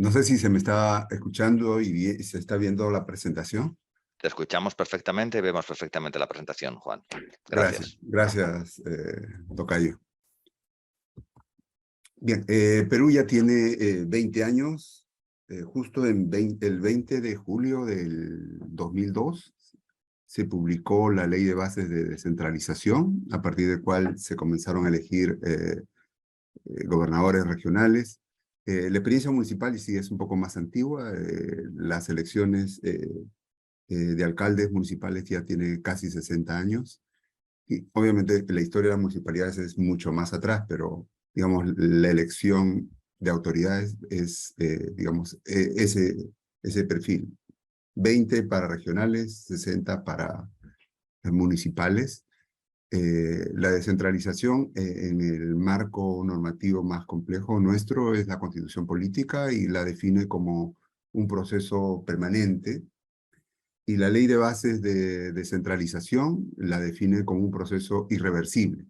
No sé si se me está escuchando y se está viendo la presentación. Te escuchamos perfectamente y vemos perfectamente la presentación, Juan. Gracias, Gracias. gracias, tocayo. Bien, Perú ya tiene 20 años, justo el 20 de julio del 2002 se publicó la Ley de Bases de Descentralización, a partir del cual se comenzaron a elegir gobernadores regionales. La experiencia municipal sí es un poco más antigua, las elecciones de alcaldes municipales ya tiene casi 60 años. Y obviamente la historia de las municipalidades es mucho más atrás, pero digamos, la elección de autoridades es, digamos, ese perfil. 20 para regionales, 60 para municipales. La descentralización en el marco normativo más complejo nuestro es la Constitución Política y la define como un proceso permanente, y la Ley de Bases de Descentralización la define como un proceso irreversible.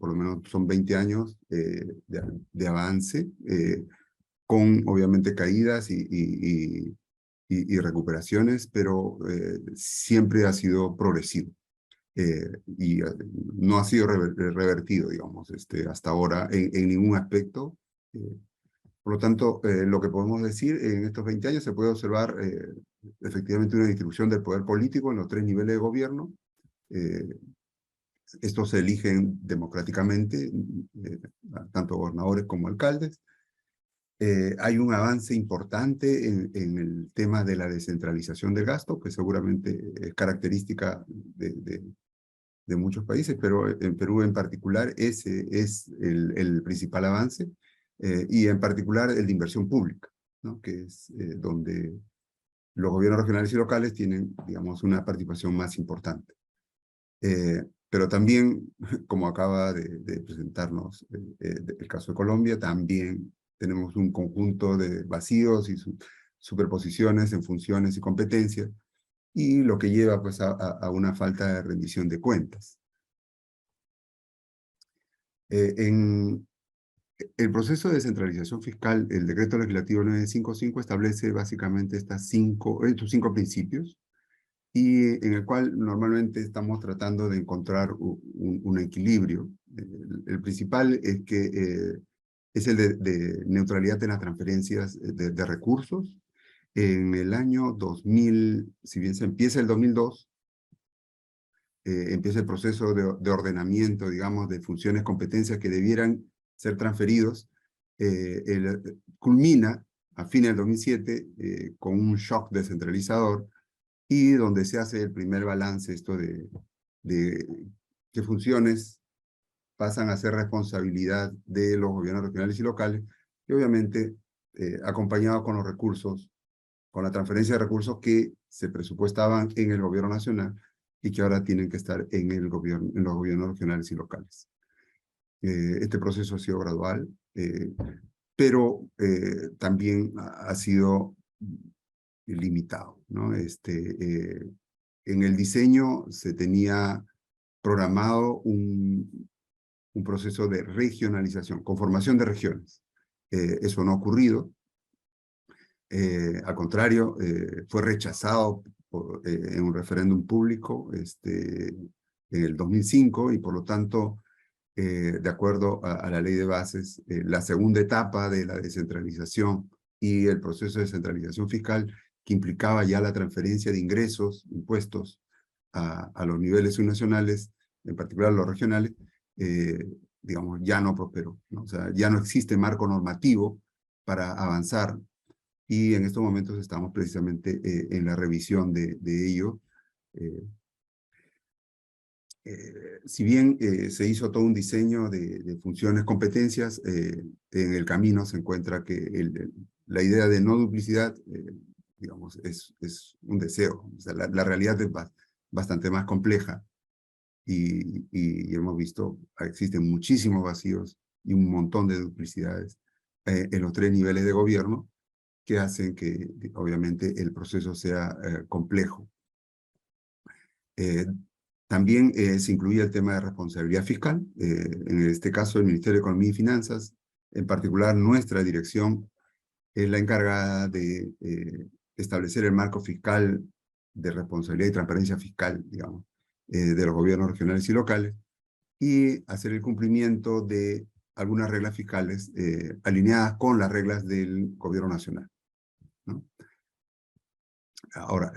Por lo menos son 20 años de avance, con obviamente caídas y recuperaciones, pero siempre ha sido progresivo. Y no ha sido revertido, digamos, hasta ahora en ningún aspecto. Por lo tanto, lo que podemos decir en estos 20 años se puede observar efectivamente una distribución del poder político en los 3 niveles de gobierno. Estos se eligen democráticamente, tanto gobernadores como alcaldes. Hay un avance importante en el tema de la descentralización del gasto, que seguramente es característica de muchos países, pero en Perú en particular ese es el principal avance, y en particular el de inversión pública, ¿no? Que es donde los gobiernos regionales y locales tienen, digamos, una participación más importante. Pero también, como acaba de presentarnos el caso de Colombia, también tenemos un conjunto de vacíos y superposiciones en funciones y competencias, y lo que lleva pues, a una falta de rendición de cuentas. En el proceso de descentralización fiscal, el decreto legislativo 955 establece básicamente estos cinco principios, y en el cual normalmente estamos tratando de encontrar un equilibrio. El principal es que es el de neutralidad en las transferencias de recursos. En el año 2000, si bien se empieza el 2002, empieza el proceso de ordenamiento, digamos, de funciones, competencias que debieran ser transferidos. Culmina a fines del 2007 con un shock descentralizador, y donde se hace el primer balance de qué funciones pasan a ser responsabilidad de los gobiernos regionales y locales, y obviamente acompañado con los recursos, con la transferencia de recursos que se presupuestaban en el gobierno nacional y que ahora tienen que estar en los gobiernos regionales y locales. Este proceso ha sido gradual, pero también ha sido limitado, ¿no? En el diseño se tenía programado un proceso de regionalización, conformación de regiones. Eso no ha ocurrido. Al contrario, fue rechazado en un referéndum público en el 2005, y por lo tanto, de acuerdo a la ley de bases, la segunda etapa de la descentralización y el proceso de descentralización fiscal, que implicaba ya la transferencia de ingresos, impuestos, a los niveles subnacionales, en particular los regionales, digamos, ya no prosperó, ¿no? O sea, ya no existe marco normativo para avanzar, y en estos momentos estamos precisamente en la revisión de ello. Si bien se hizo todo un diseño de funciones, competencias, en el camino se encuentra que la idea de no duplicidad, digamos, es un deseo. O sea, la realidad es bastante más compleja, y hemos visto que existen muchísimos vacíos y un montón de duplicidades en los 3 niveles de gobierno, que hacen que obviamente el proceso sea complejo. También se incluye el tema de responsabilidad fiscal. En este caso, el Ministerio de Economía y Finanzas, en particular nuestra dirección, es la encargada de establecer el marco fiscal de responsabilidad y transparencia fiscal, digamos, de los gobiernos regionales y locales, y hacer el cumplimiento de algunas reglas fiscales alineadas con las reglas del gobierno nacional, ¿no? Ahora,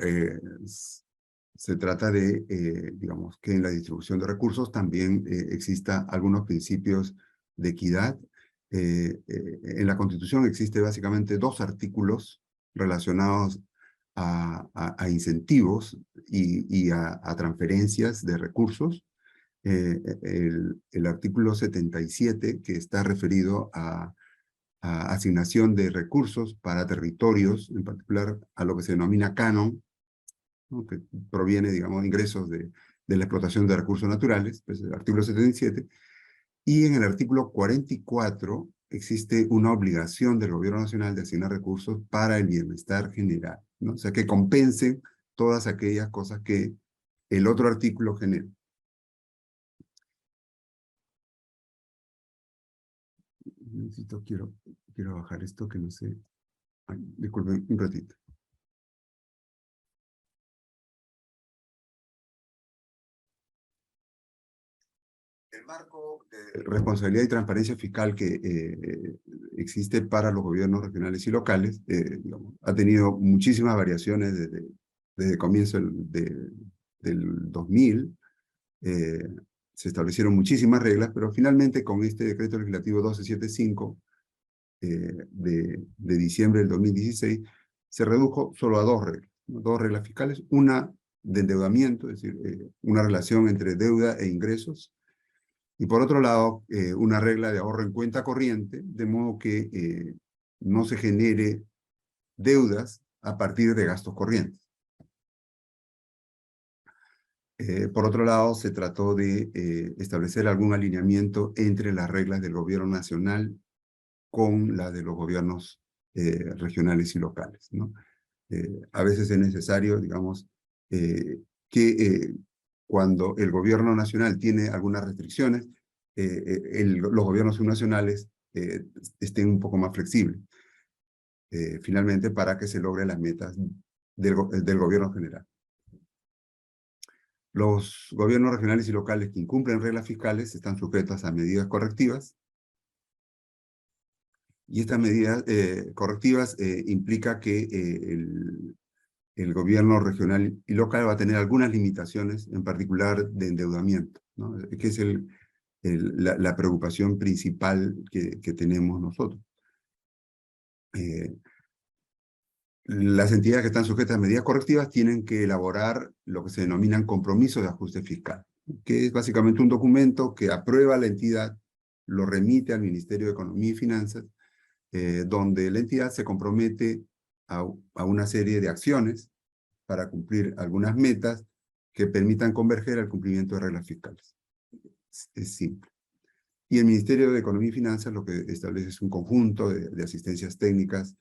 se trata de, digamos, que en la distribución de recursos también exista algunos principios de equidad. En la Constitución existe básicamente 2 artículos relacionados a incentivos y a transferencias de recursos. El artículo 77, que está referido a asignación de recursos para territorios, en particular a lo que se denomina canon, ¿no? Que proviene, digamos, de ingresos de la explotación de recursos naturales, pues el artículo 77, y en el artículo 44 existe una obligación del gobierno nacional de asignar recursos para el bienestar general, ¿no? O sea, que compensen todas aquellas cosas que el otro artículo genera. Quiero bajar esto que no sé. Ay, disculpen un ratito. El marco de responsabilidad y transparencia fiscal que existe para los gobiernos regionales y locales, digamos, ha tenido muchísimas variaciones desde el comienzo del 2000. Se establecieron muchísimas reglas, pero finalmente con este decreto legislativo 1275 de diciembre del 2016, se redujo solo a 2 reglas, ¿no? 2 reglas fiscales, una de endeudamiento, es decir, una relación entre deuda e ingresos, y por otro lado, una regla de ahorro en cuenta corriente, de modo que no se genere deudas a partir de gastos corrientes. Por otro lado, se trató de establecer algún alineamiento entre las reglas del gobierno nacional con las de los gobiernos regionales y locales, ¿no? A veces es necesario, digamos, que cuando el gobierno nacional tiene algunas restricciones, los gobiernos subnacionales estén un poco más flexibles, finalmente para que se logren las metas del gobierno general. Los gobiernos regionales y locales que incumplen reglas fiscales están sujetos a medidas correctivas, y estas medidas correctivas implica que el gobierno regional y local va a tener algunas limitaciones, en particular de endeudamiento, ¿no? Que es la preocupación principal que tenemos nosotros. Las entidades que están sujetas a medidas correctivas tienen que elaborar lo que se denominan compromisos de ajuste fiscal, que es básicamente un documento que aprueba la entidad, lo remite al Ministerio de Economía y Finanzas, donde la entidad se compromete a una serie de acciones para cumplir algunas metas que permitan converger al cumplimiento de reglas fiscales. Es simple. Y el Ministerio de Economía y Finanzas lo que establece es un conjunto de asistencias técnicas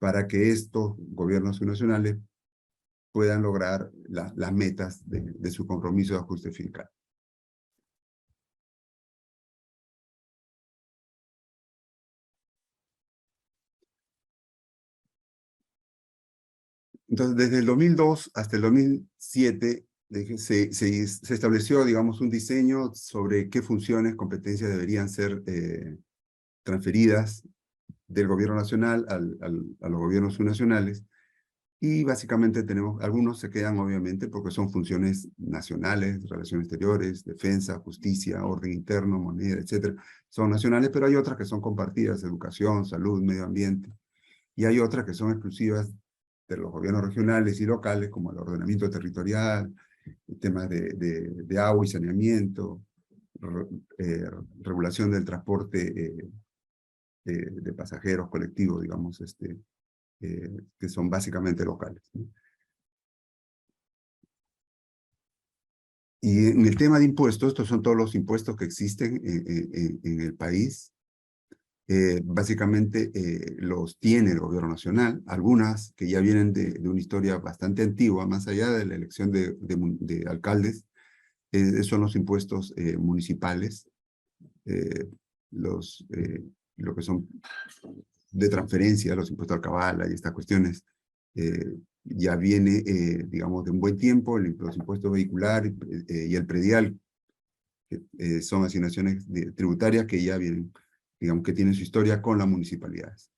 para que estos gobiernos subnacionales puedan lograr las metas de su compromiso de ajuste fiscal. Entonces, desde el 2002 hasta el 2007, se estableció, digamos, un diseño sobre qué funciones, competencias deberían ser transferidas del gobierno nacional a los gobiernos subnacionales, y básicamente tenemos, algunos se quedan obviamente porque son funciones nacionales, relaciones exteriores, defensa, justicia, orden interno, moneda, etcétera, son nacionales, pero hay otras que son compartidas, educación, salud, medio ambiente, y hay otras que son exclusivas de los gobiernos regionales y locales, como el ordenamiento territorial, temas de agua y saneamiento, regulación del transporte de pasajeros colectivos, digamos, que son básicamente locales, ¿no? Y en el tema de impuestos, estos son todos los impuestos que existen en el país. Básicamente los tiene el gobierno nacional, algunas que ya vienen de una historia bastante antigua, más allá de la elección de alcaldes, son los impuestos municipales, lo que son de transferencia, los impuestos al cabala y estas cuestiones, ya viene, digamos, de un buen tiempo, los impuestos vehicular y el predial, que son asignaciones tributarias que ya vienen, digamos, que tienen su historia con las municipalidades.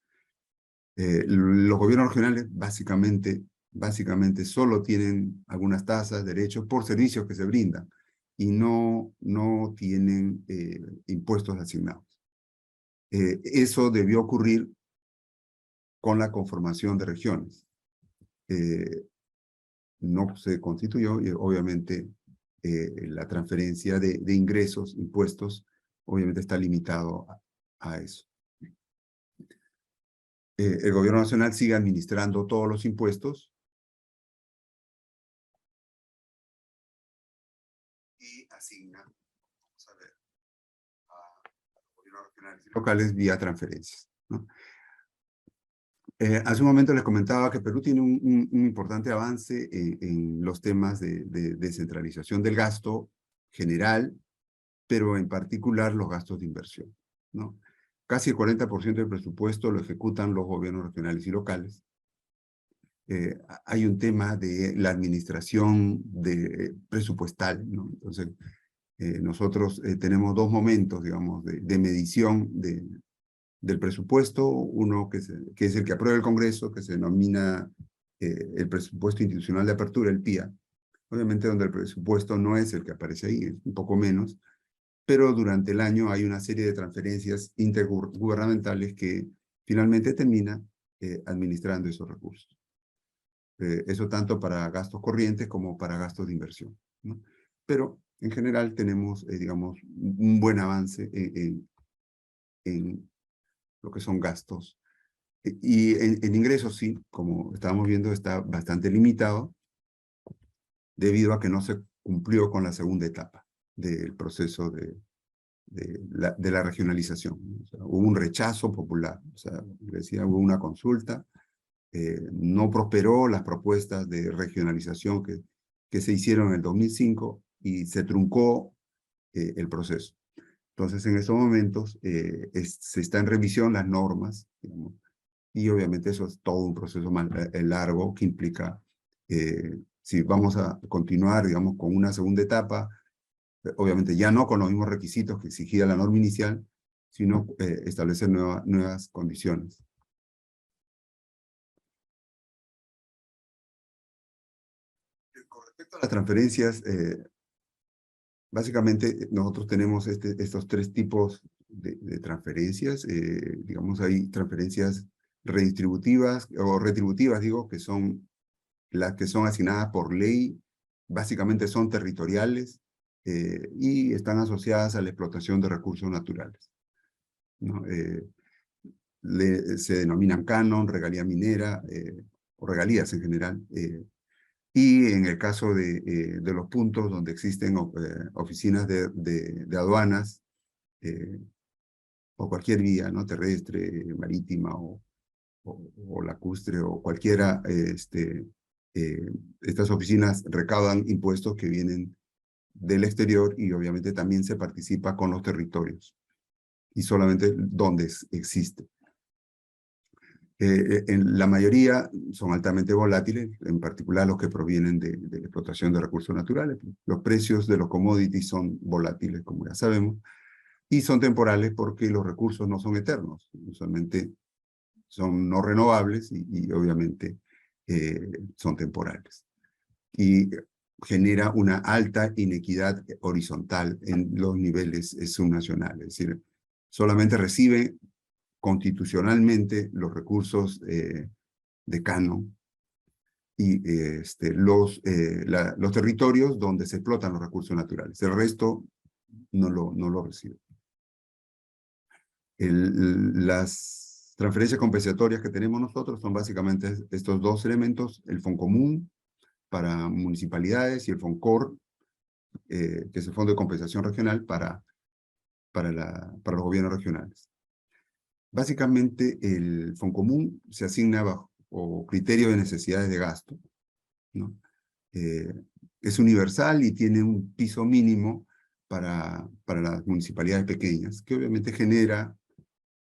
Los gobiernos regionales básicamente solo tienen algunas tasas, derechos por servicios que se brindan y no tienen impuestos asignados. Eso debió ocurrir con la conformación de regiones. No se constituyó y obviamente la transferencia de ingresos, impuestos, obviamente está limitado a eso. El gobierno nacional sigue administrando todos los impuestos y asigna, vamos a ver, a los gobiernos regionales y locales vía transferencias, ¿no? Hace un momento les comentaba que Perú tiene un importante avance en los temas de descentralización del gasto general, pero en particular los gastos de inversión, ¿no? Casi el 40% del presupuesto lo ejecutan los gobiernos regionales y locales. Hay un tema de la administración presupuestal, ¿no? Entonces, nosotros tenemos dos momentos, digamos, de medición del presupuesto, uno que es el que aprueba el Congreso, que se denomina el presupuesto institucional de apertura, el PIA, obviamente donde el presupuesto no es el que aparece ahí, es un poco menos, pero durante el año hay una serie de transferencias intergubernamentales que finalmente termina administrando esos recursos. Eso tanto para gastos corrientes como para gastos de inversión, ¿no? Pero en general tenemos, digamos, un buen avance en lo que son gastos. Y en ingresos sí, como estábamos viendo, está bastante limitado debido a que no se cumplió con la segunda etapa del proceso de la regionalización. O sea, hubo un rechazo popular, o sea, decía, hubo una consulta, no prosperó las propuestas de regionalización que se hicieron en el 2005 y se truncó el proceso. Entonces, en estos momentos se está en revisión las normas, digamos, y obviamente eso es todo un proceso más largo que implica, si vamos a continuar, digamos, con una segunda etapa, obviamente ya no con los mismos requisitos que exigía la norma inicial, sino establecer nuevas condiciones. Con respecto a las transferencias, básicamente nosotros tenemos estos tres tipos de transferencias. Digamos, hay transferencias redistributivas o retributivas, digo, que son las que son asignadas por ley, básicamente son territoriales y están asociadas a la explotación de recursos naturales, ¿no? Se denominan canon, regalía minera o regalías en general. Y en el caso de los puntos donde existen oficinas de aduanas o cualquier vía, ¿no? Terrestre, marítima o lacustre o cualquiera, estas oficinas recaudan impuestos que vienen del exterior y obviamente también se participa con los territorios y solamente donde existe. En la mayoría son altamente volátiles, en particular los que provienen de la explotación de recursos naturales. Los precios de los commodities son volátiles, como ya sabemos, y son temporales porque los recursos no son eternos, usualmente son no renovables y obviamente son temporales. Y genera una alta inequidad horizontal en los niveles subnacionales, es decir, solamente reciben constitucionalmente los recursos de canon y los territorios donde se explotan los recursos naturales. El resto no lo recibe. Las transferencias compensatorias que tenemos nosotros son básicamente estos dos elementos, el Foncomún para municipalidades y el Foncor, que es el Fondo de Compensación Regional para los gobiernos regionales. Básicamente, el Foncomún se asigna bajo criterio de necesidades de gasto, ¿no? Es universal y tiene un piso mínimo para las municipalidades pequeñas, que obviamente genera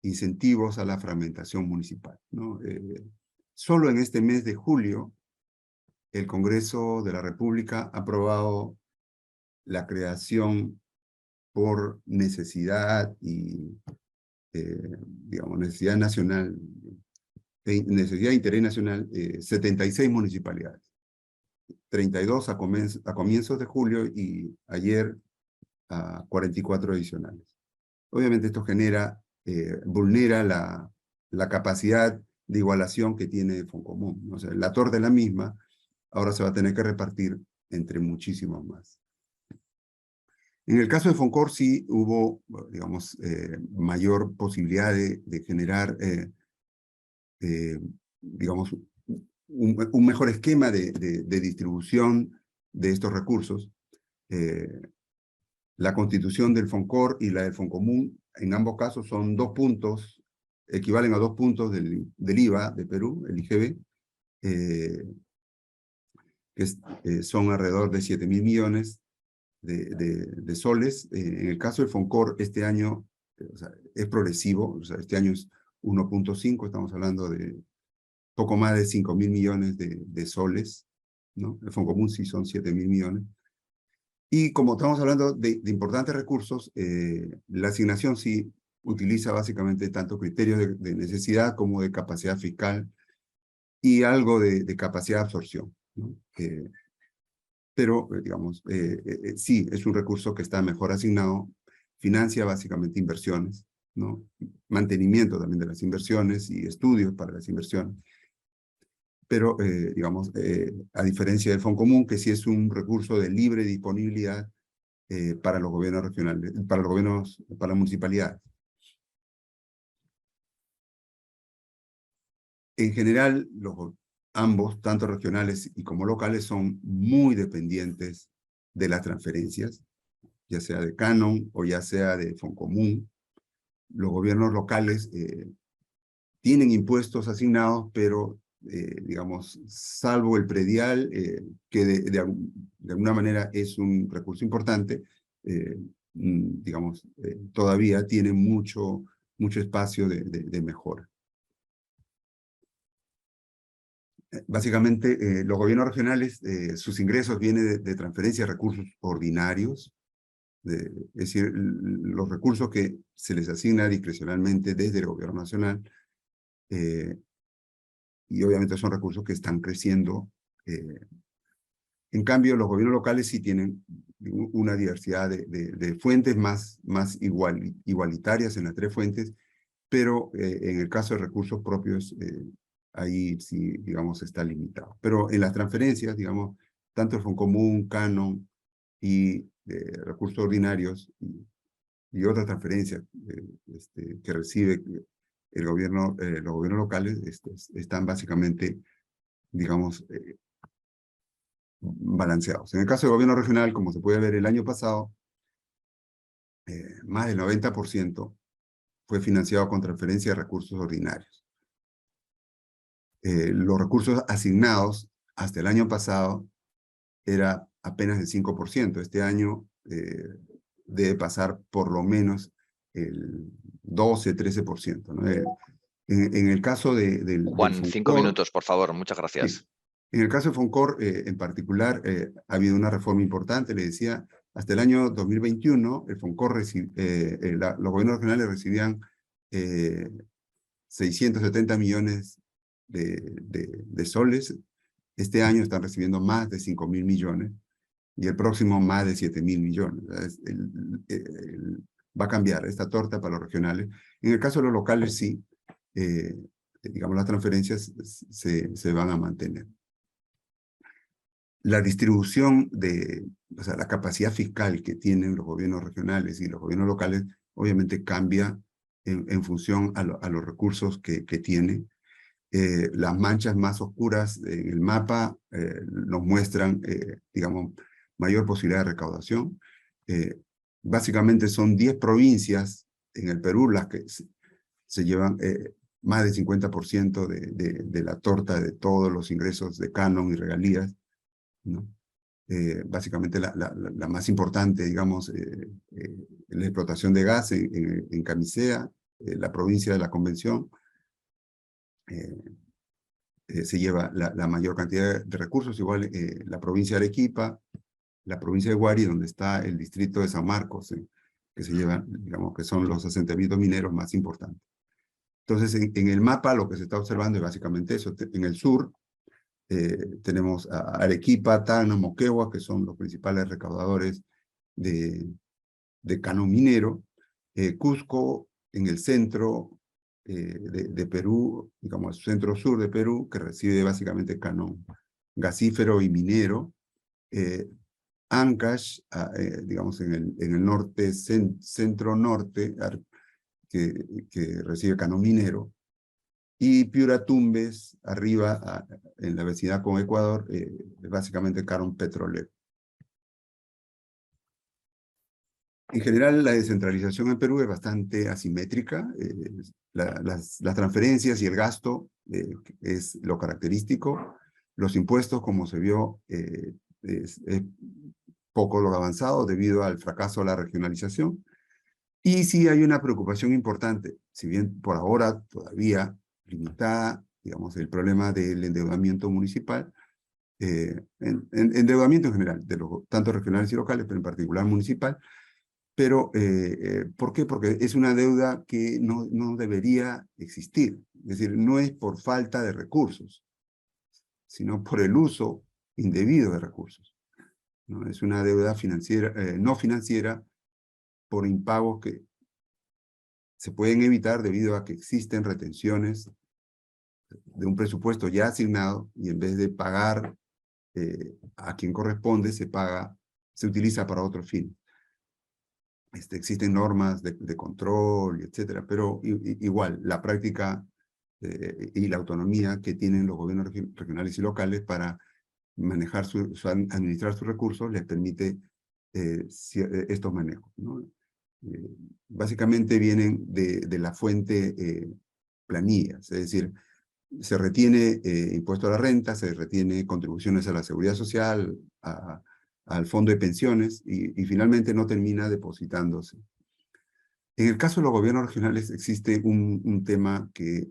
incentivos a la fragmentación municipal, ¿no? Solo en este mes de julio, el Congreso de la República ha aprobado la creación por necesidad y, digamos, necesidad nacional, necesidad de interés nacional, 76 municipalidades. 32 a comienzos de julio y ayer a 44 adicionales. Obviamente esto vulnera la capacidad de igualación que tiene Foncomún. O sea, la torta es la misma, ahora se va a tener que repartir entre muchísimos más. En el caso de Foncor sí hubo, digamos, mayor posibilidad de generar, digamos, un mejor esquema de distribución de estos recursos. La constitución del Foncor y la del Foncomún, en ambos casos son 2 puntos, equivalen a 2 puntos del IVA de Perú, el IGB, que son alrededor de 7.000 millones de soles. En el caso del Foncor, este año o sea, es progresivo, o sea, este año es 1.5, estamos hablando de poco más de 5.000 millones de soles, ¿no? El Foncomún sí son 7.000 millones. Y como estamos hablando de importantes recursos, la asignación sí utiliza básicamente tanto criterios de necesidad como de capacidad fiscal y algo de capacidad de absorción, ¿no? Pero, digamos, sí, es un recurso que está mejor asignado, financia básicamente inversiones, ¿no? Mantenimiento también de las inversiones y estudios para las inversiones. Pero, digamos, a diferencia del Foncomún, que sí es un recurso de libre disponibilidad para los gobiernos regionales, para las municipalidades. En general, ambos, tanto regionales y como locales, son muy dependientes de las transferencias, ya sea de Canon o ya sea de Foncomún. Los gobiernos locales tienen impuestos asignados, pero, digamos, salvo el predial, que de alguna manera es un recurso importante, digamos, todavía tiene mucho espacio de mejora. Básicamente, los gobiernos regionales, sus ingresos vienen de transferencia de recursos ordinarios, es decir, los recursos que se les asigna discrecionalmente desde el gobierno nacional, y obviamente son recursos que están creciendo. En cambio, los gobiernos locales sí tienen una diversidad de fuentes más igualitarias en las 3 fuentes, pero en el caso de recursos propios, ahí sí, digamos, está limitado. Pero en las transferencias, digamos, tanto el Foncomún, Canon y recursos ordinarios y otras transferencias que recibe los gobiernos locales están básicamente, digamos, balanceados. En el caso del gobierno regional, como se puede ver el año pasado, más del 90% fue financiado con transferencia de recursos ordinarios. Los recursos asignados hasta el año pasado era apenas el 5%. Este año debe pasar por lo menos el 12-13%, ¿no? En el caso del Juan, Foncor, 5 minutos, por favor. Muchas gracias. Sí. En el caso de Foncor, en particular, ha habido una reforma importante. Le decía, hasta el año 2021, el Foncor los gobiernos regionales recibían 670 millones de soles. Este año están recibiendo más de 5.000 millones y el próximo más de 7.000 millones. Va a cambiar esta torta para los regionales. En el caso de los locales, sí, digamos, las transferencias se van a mantener. La distribución o sea, la capacidad fiscal que tienen los gobiernos regionales y los gobiernos locales, obviamente cambia en función a los recursos que tiene. Las manchas más oscuras en el mapa nos muestran, digamos, mayor posibilidad de recaudación. Básicamente son 10 provincias en el Perú las que se llevan más del 50% de la torta de todos los ingresos de canon y regalías, ¿no? Básicamente la más importante, digamos, la explotación de gas en Camisea, la provincia de la Convención se lleva la mayor cantidad de recursos, igual la provincia de Arequipa, la provincia de Huari, donde está el distrito de San Marcos, que se llevan, digamos, que son los asentamientos mineros más importantes. Entonces, en el mapa lo que se está observando es básicamente eso. En el sur tenemos a Arequipa, Tacna, Moquegua, que son los principales recaudadores de canon minero. Cusco, en el centro de Perú, digamos, el centro-sur de Perú, que recibe básicamente canon gasífero y minero. Ancash, digamos, en el norte, centro-norte, que recibe canon minero, y Piura Tumbes, arriba, en la vecindad con Ecuador, básicamente canon petrolero. En general, la descentralización en Perú es bastante asimétrica. Las transferencias y el gasto es lo característico. Los impuestos, como se vio, es poco lo avanzado debido al fracaso de la regionalización. Y sí hay una preocupación importante, si bien por ahora todavía limitada, digamos, el problema del endeudamiento municipal, endeudamiento en general, tanto regionales y locales, pero en particular municipal. Pero, ¿por qué? Porque es una deuda que no debería existir. Es decir, no es por falta de recursos, sino por el uso indebido de recursos, ¿no? Es una deuda financiera, no financiera, por impagos que se pueden evitar debido a que existen retenciones de un presupuesto ya asignado y en vez de pagar a quien corresponde, se utiliza para otro fin. Existen normas de control, etcétera, pero igual, la práctica y la autonomía que tienen los gobiernos regionales y locales para manejar administrar sus recursos les permite estos manejos, ¿no? Básicamente vienen de la fuente planillas, es decir, se retiene impuesto a la renta, se retiene contribuciones a la seguridad social, al fondo de pensiones, y finalmente no termina depositándose. En el caso de los gobiernos regionales existe un tema que,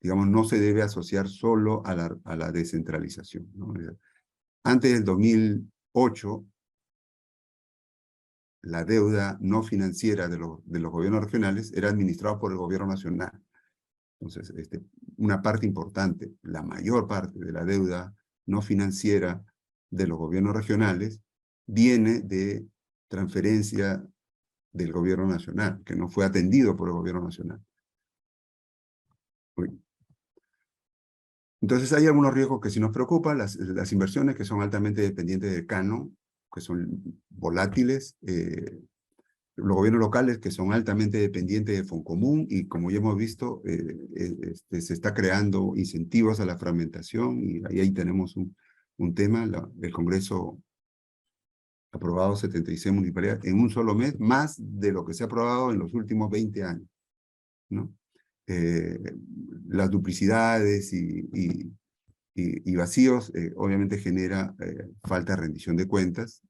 digamos, no se debe asociar solo a la descentralización, ¿no? Antes del 2008, la deuda no financiera de los gobiernos regionales era administrada por el gobierno nacional. Entonces, una parte importante, la mayor parte de la deuda no financiera de los gobiernos regionales viene de transferencia del gobierno nacional, que no fue atendido por el gobierno nacional. Entonces hay algunos riesgos que sí nos preocupan, las inversiones que son altamente dependientes del canon, que son volátiles, los gobiernos locales que son altamente dependientes de Foncomún, y como ya hemos visto, se está creando incentivos a la fragmentación, y ahí tenemos un tema. El Congreso ha aprobado 76 municipalidades en un solo mes, más de lo que se ha aprobado en los últimos 20 años, ¿no? Las duplicidades y vacíos obviamente genera falta de rendición de cuentas,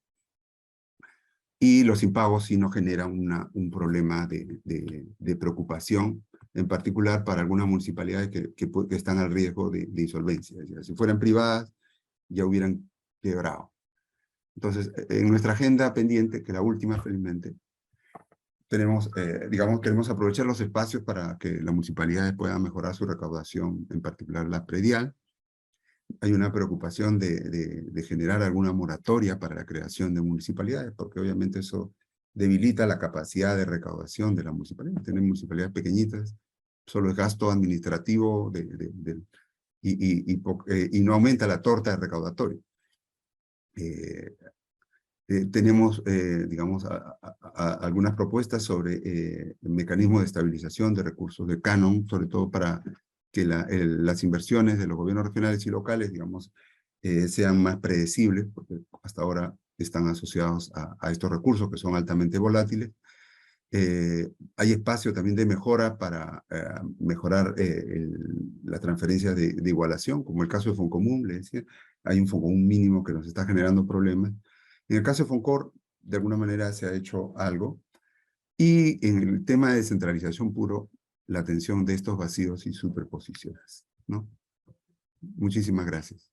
y los impagos sí nos generan un problema de preocupación, en particular para algunas municipalidades que están al riesgo de insolvencia. O sea, si fueran privadas, ya hubieran quebrado. Entonces, en nuestra agenda pendiente, que la última felizmente, tenemos, digamos, queremos aprovechar los espacios para que las municipalidades puedan mejorar su recaudación, en particular la predial. Hay una preocupación de generar alguna moratoria para la creación de municipalidades, porque obviamente eso debilita la capacidad de recaudación de la municipalidad. Tener municipalidades pequeñitas, solo es gasto administrativo y no aumenta la torta recaudatoria. Tenemos, digamos, algunas propuestas sobre el mecanismo de estabilización de recursos de canon, sobre todo para que las inversiones de los gobiernos regionales y locales, digamos, sean más predecibles, porque hasta ahora están asociados a estos recursos que son altamente volátiles. Hay espacio también de mejora para mejorar la transferencia de igualación, como el caso de Foncomún, le decía. Hay un Foncomún mínimo que nos está generando problemas. En el caso de Foncor, de alguna manera se ha hecho algo. Y en el tema de descentralización puro, la atención de estos vacíos y superposiciones, ¿no? Muchísimas gracias.